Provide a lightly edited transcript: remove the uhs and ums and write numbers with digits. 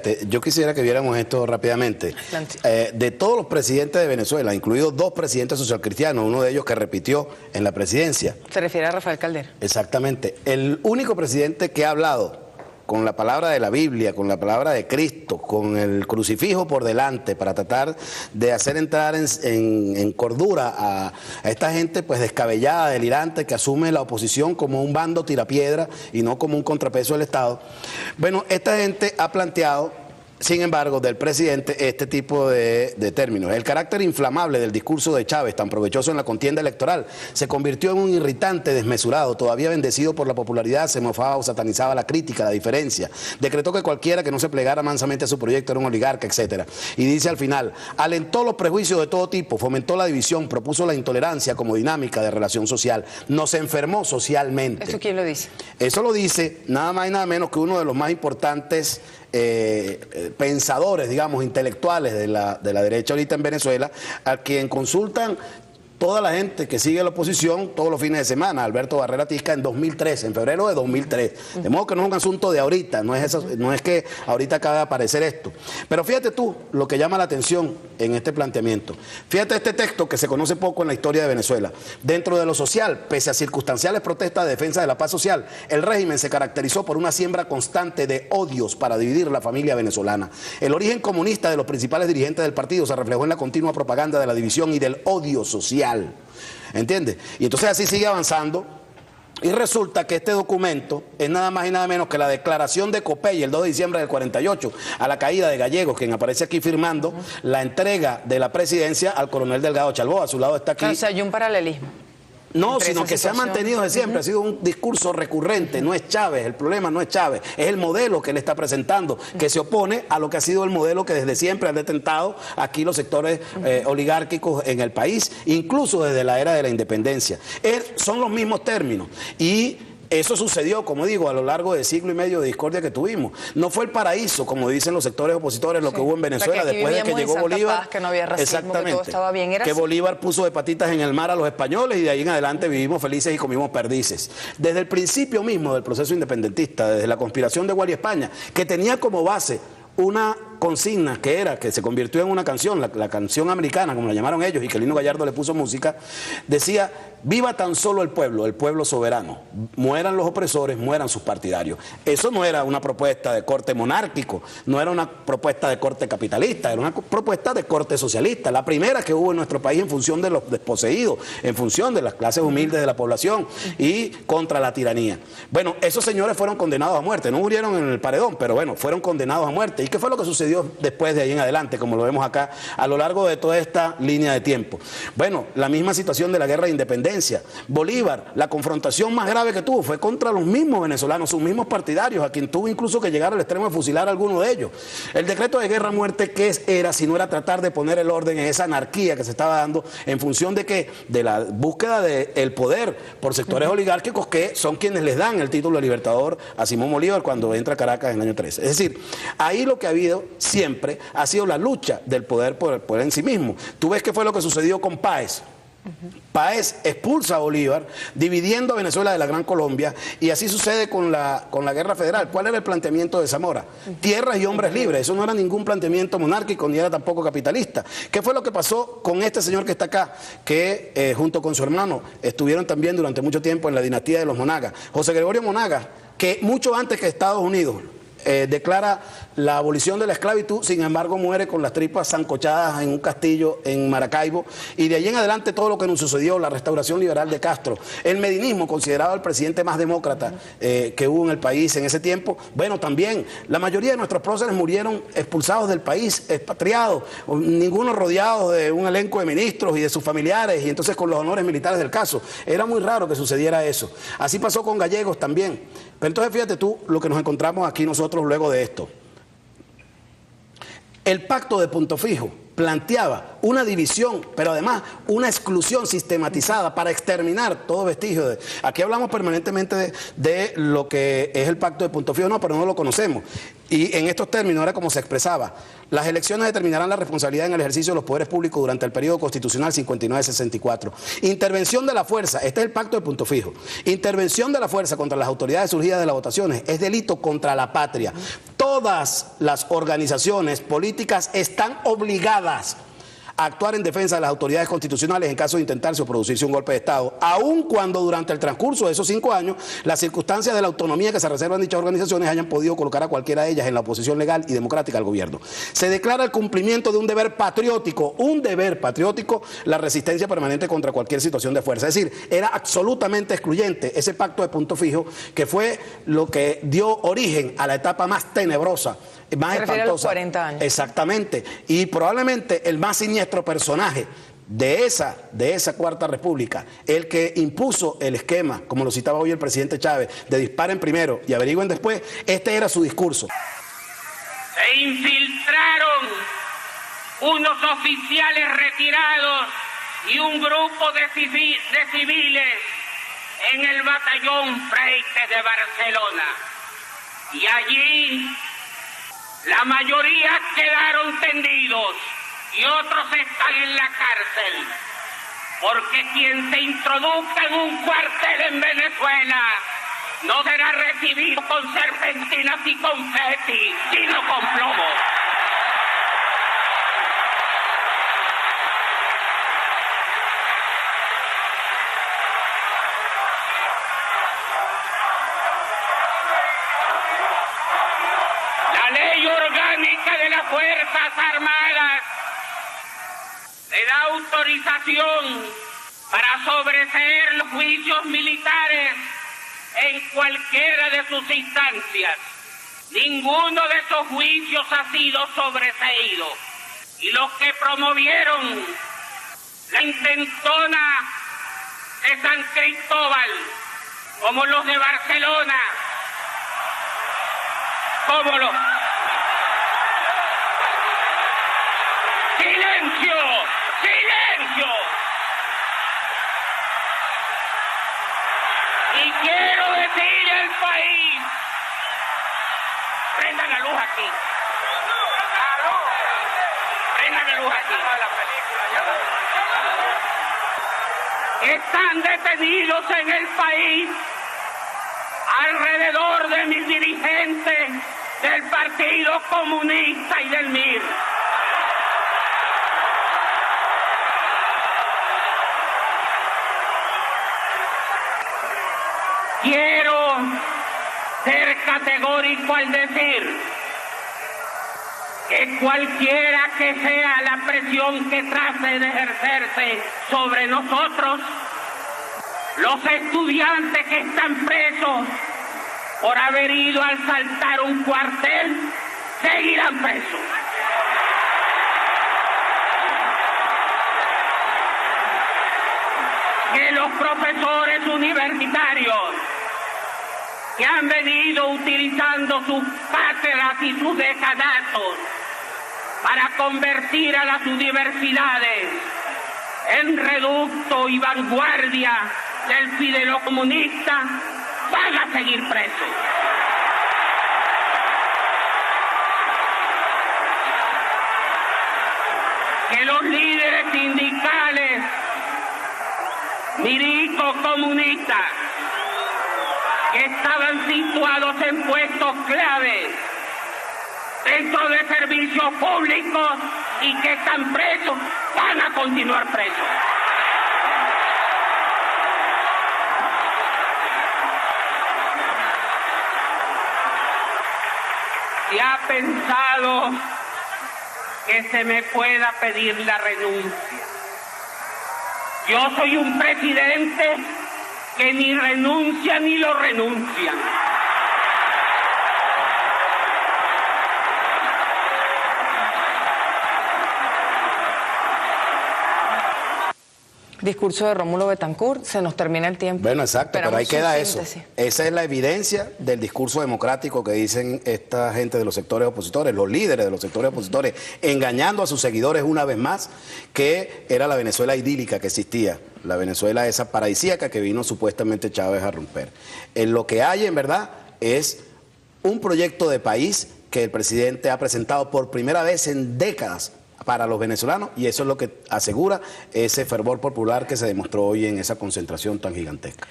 fíjate, yo quisiera que viéramos esto rápidamente. De todos los presidentes de Venezuela, incluidos dos presidentes socialcristianos, uno de ellos que repitió en la presidencia. Se refiere a Rafael Caldera. Exactamente. El único presidente que ha hablado con la palabra de la Biblia, con la palabra de Cristo, con el crucifijo por delante, para tratar de hacer entrar en cordura a esta gente pues descabellada, delirante, que asume la oposición como un bando tirapiedra y no como un contrapeso del Estado. Bueno, esta gente ha planteado, sin embargo, del presidente este tipo de términos. El carácter inflamable del discurso de Chávez, tan provechoso en la contienda electoral, se convirtió en un irritante desmesurado, todavía bendecido por la popularidad, se mofaba o satanizaba la crítica, la diferencia. Decretó que cualquiera que no se plegara mansamente a su proyecto era un oligarca, etc. Y dice al final, alentó los prejuicios de todo tipo, fomentó la división, propuso la intolerancia como dinámica de relación social, nos enfermó socialmente. ¿Eso quién lo dice? Eso lo dice nada más y nada menos que uno de los más importantes pensadores, digamos, intelectuales de la derecha ahorita en Venezuela, a quien consultan toda la gente que sigue la oposición todos los fines de semana, Alberto Barrera Tisca, en 2003, en febrero de 2003. De modo que no es un asunto de ahorita, no es que ahorita acaba de aparecer esto. Pero fíjate tú lo que llama la atención en este planteamiento. Fíjate este texto que se conoce poco en la historia de Venezuela. Dentro de lo social, pese a circunstanciales protestas de defensa de la paz social, el régimen se caracterizó por una siembra constante de odios para dividir la familia venezolana. El origen comunista de los principales dirigentes del partido se reflejó en la continua propaganda de la división y del odio social. ¿Entiendes? Y entonces así sigue avanzando y resulta que este documento es nada más y nada menos que la declaración de Copey el 2 de diciembre del 48 a la caída de Gallegos, quien aparece aquí firmando la entrega de la presidencia al coronel Delgado Chalboa. A su lado está aquí. O sea, hay un paralelismo. No, sino que se ha mantenido de siempre, ha sido un discurso recurrente, no es Chávez, el problema no es Chávez, es el modelo que él está presentando, que se opone a lo que ha sido el modelo que desde siempre han detentado aquí los sectores oligárquicos en el país, incluso desde la era de la independencia. Son los mismos términos y eso sucedió, como digo, a lo largo del siglo y medio de discordia que tuvimos. No fue el paraíso, como dicen los sectores opositores, lo que hubo en Venezuela después de que llegó Bolívar. Que no había racismo, exactamente, que todo estaba bien. Que Bolívar puso de patitas en el mar a los españoles y de ahí en adelante vivimos felices y comimos perdices. Desde el principio mismo del proceso independentista, desde la conspiración de Guardia España, que tenía como base una consigna que se convirtió en una canción, la canción americana, como la llamaron ellos, y que Lino Gallardo le puso música, decía, viva tan solo el pueblo soberano, mueran los opresores, mueran sus partidarios. Eso no era una propuesta de corte monárquico, no era una propuesta de corte capitalista, era una propuesta de corte socialista, la primera que hubo en nuestro país en función de los desposeídos, en función de las clases humildes de la población y contra la tiranía. Bueno, esos señores fueron condenados a muerte, no murieron en el paredón, pero bueno, fueron condenados a muerte. ¿Y qué fue lo que sucedió después de ahí en adelante, como lo vemos acá, a lo largo de toda esta línea de tiempo? Bueno, la misma situación de la guerra de independencia. Bolívar, la confrontación más grave que tuvo fue contra los mismos venezolanos, sus mismos partidarios, a quien tuvo incluso que llegar al extremo de fusilar a alguno de ellos. El decreto de guerra a muerte, ¿qué era si no era tratar de poner el orden en esa anarquía que se estaba dando en función de que de la búsqueda del poder por sectores oligárquicos que son quienes les dan el título de libertador a Simón Bolívar cuando entra a Caracas en el año 13? Es decir, ahí lo que ha habido siempre ha sido la lucha del poder por el poder en sí mismo. Tú ves qué fue lo que sucedió con Páez. Páez expulsa a Bolívar, dividiendo a Venezuela de la Gran Colombia, y así sucede con la guerra federal. ¿Cuál era el planteamiento de Zamora? Tierras y hombres libres. Eso no era ningún planteamiento monárquico, ni era tampoco capitalista. ¿Qué fue lo que pasó con este señor que está acá? Que junto con su hermano estuvieron también durante mucho tiempo en la dinastía de los Monagas. José Gregorio Monagas, que mucho antes que Estados Unidos declara la abolición de la esclavitud, sin embargo muere con las tripas zancochadas en un castillo en Maracaibo, y de allí en adelante todo lo que nos sucedió, la restauración liberal de Castro, el medinismo, considerado el presidente más demócrata que hubo en el país en ese tiempo. Bueno, también la mayoría de nuestros próceres murieron expulsados del país, expatriados, ninguno rodeado de un elenco de ministros y de sus familiares, y entonces con los honores militares del caso. Era muy raro que sucediera eso. Así pasó con Gallegos también. Pero entonces fíjate tú lo que nos encontramos aquí nosotros luego de esto. El pacto de Punto Fijo planteaba una división, pero además una exclusión sistematizada para exterminar todo vestigio de... Aquí hablamos permanentemente de lo que es el pacto de Punto Fijo, no, pero no lo conocemos. Y en estos términos era como se expresaba: las elecciones determinarán la responsabilidad en el ejercicio de los poderes públicos durante el periodo constitucional 59-64. Intervención de la fuerza, este es el pacto de Punto Fijo. Intervención de la fuerza contra las autoridades surgidas de las votaciones es delito contra la patria. Todas las organizaciones políticas están obligadas a actuar en defensa de las autoridades constitucionales en caso de intentarse o producirse un golpe de Estado, aun cuando durante el transcurso de esos 5 años las circunstancias de la autonomía que se reservan dichas organizaciones hayan podido colocar a cualquiera de ellas en la oposición legal y democrática al gobierno. Se declara el cumplimiento de un deber patriótico, la resistencia permanente contra cualquier situación de fuerza. Es decir, era absolutamente excluyente ese pacto de Punto Fijo, que fue lo que dio origen a la etapa más tenebrosa, más espantosa. A los 40 años. Exactamente. Y probablemente el más siniestro personaje de esa Cuarta República, el que impuso el esquema, como lo citaba hoy el presidente Chávez, de disparen primero y averigüen después, este era su discurso. Se infiltraron unos oficiales retirados y un grupo de civiles en el batallón Freites de Barcelona. Y allí la mayoría quedaron tendidos y otros están en la cárcel, porque quien se introduzca en un cuartel en Venezuela no será recibido con serpentinas y confeti, sino con plomo. La ley orgánica de las Fuerzas Armadas le da autorización para sobreseer los juicios militares en cualquiera de sus instancias. Ninguno de esos juicios ha sido sobreseído. Y los que promovieron la intentona de San Cristóbal, como los de Barcelona, como los... ¡Silencio! ¡Silencio! Y quiero decirle al país, prendan la luz aquí. Prendan la luz aquí. Están detenidos en el país alrededor de mis dirigentes del Partido Comunista y del MIR. Quiero ser categórico al decir que cualquiera que sea la presión que trate de ejercerse sobre nosotros, los estudiantes que están presos por haber ido a asaltar un cuartel seguirán presos. Que los profesores universitarios que han venido utilizando sus cátedras y sus decanatos para convertir a las universidades en reducto y vanguardia del fideicomunista, van a seguir presos. Que los líderes sindicales milicos comunistas que estaban situados en puestos claves dentro de servicios públicos y que están presos, van a continuar presos. ¿Se ha pensado que se me pueda pedir la renuncia? Yo soy un presidente que ni renuncia ni lo renuncian. Discurso de Rómulo Betancourt, se nos termina el tiempo. Bueno, exacto, pero ahí queda eso. Síntesis. Esa es la evidencia del discurso democrático que dicen esta gente de los sectores opositores, los líderes de los sectores opositores, engañando a sus seguidores una vez más, que era la Venezuela idílica que existía, la Venezuela esa paradisíaca que vino supuestamente Chávez a romper. En lo que hay, en verdad, es un proyecto de país que el presidente ha presentado por primera vez en décadas para los venezolanos, y eso es lo que asegura ese fervor popular que se demostró hoy en esa concentración tan gigantesca.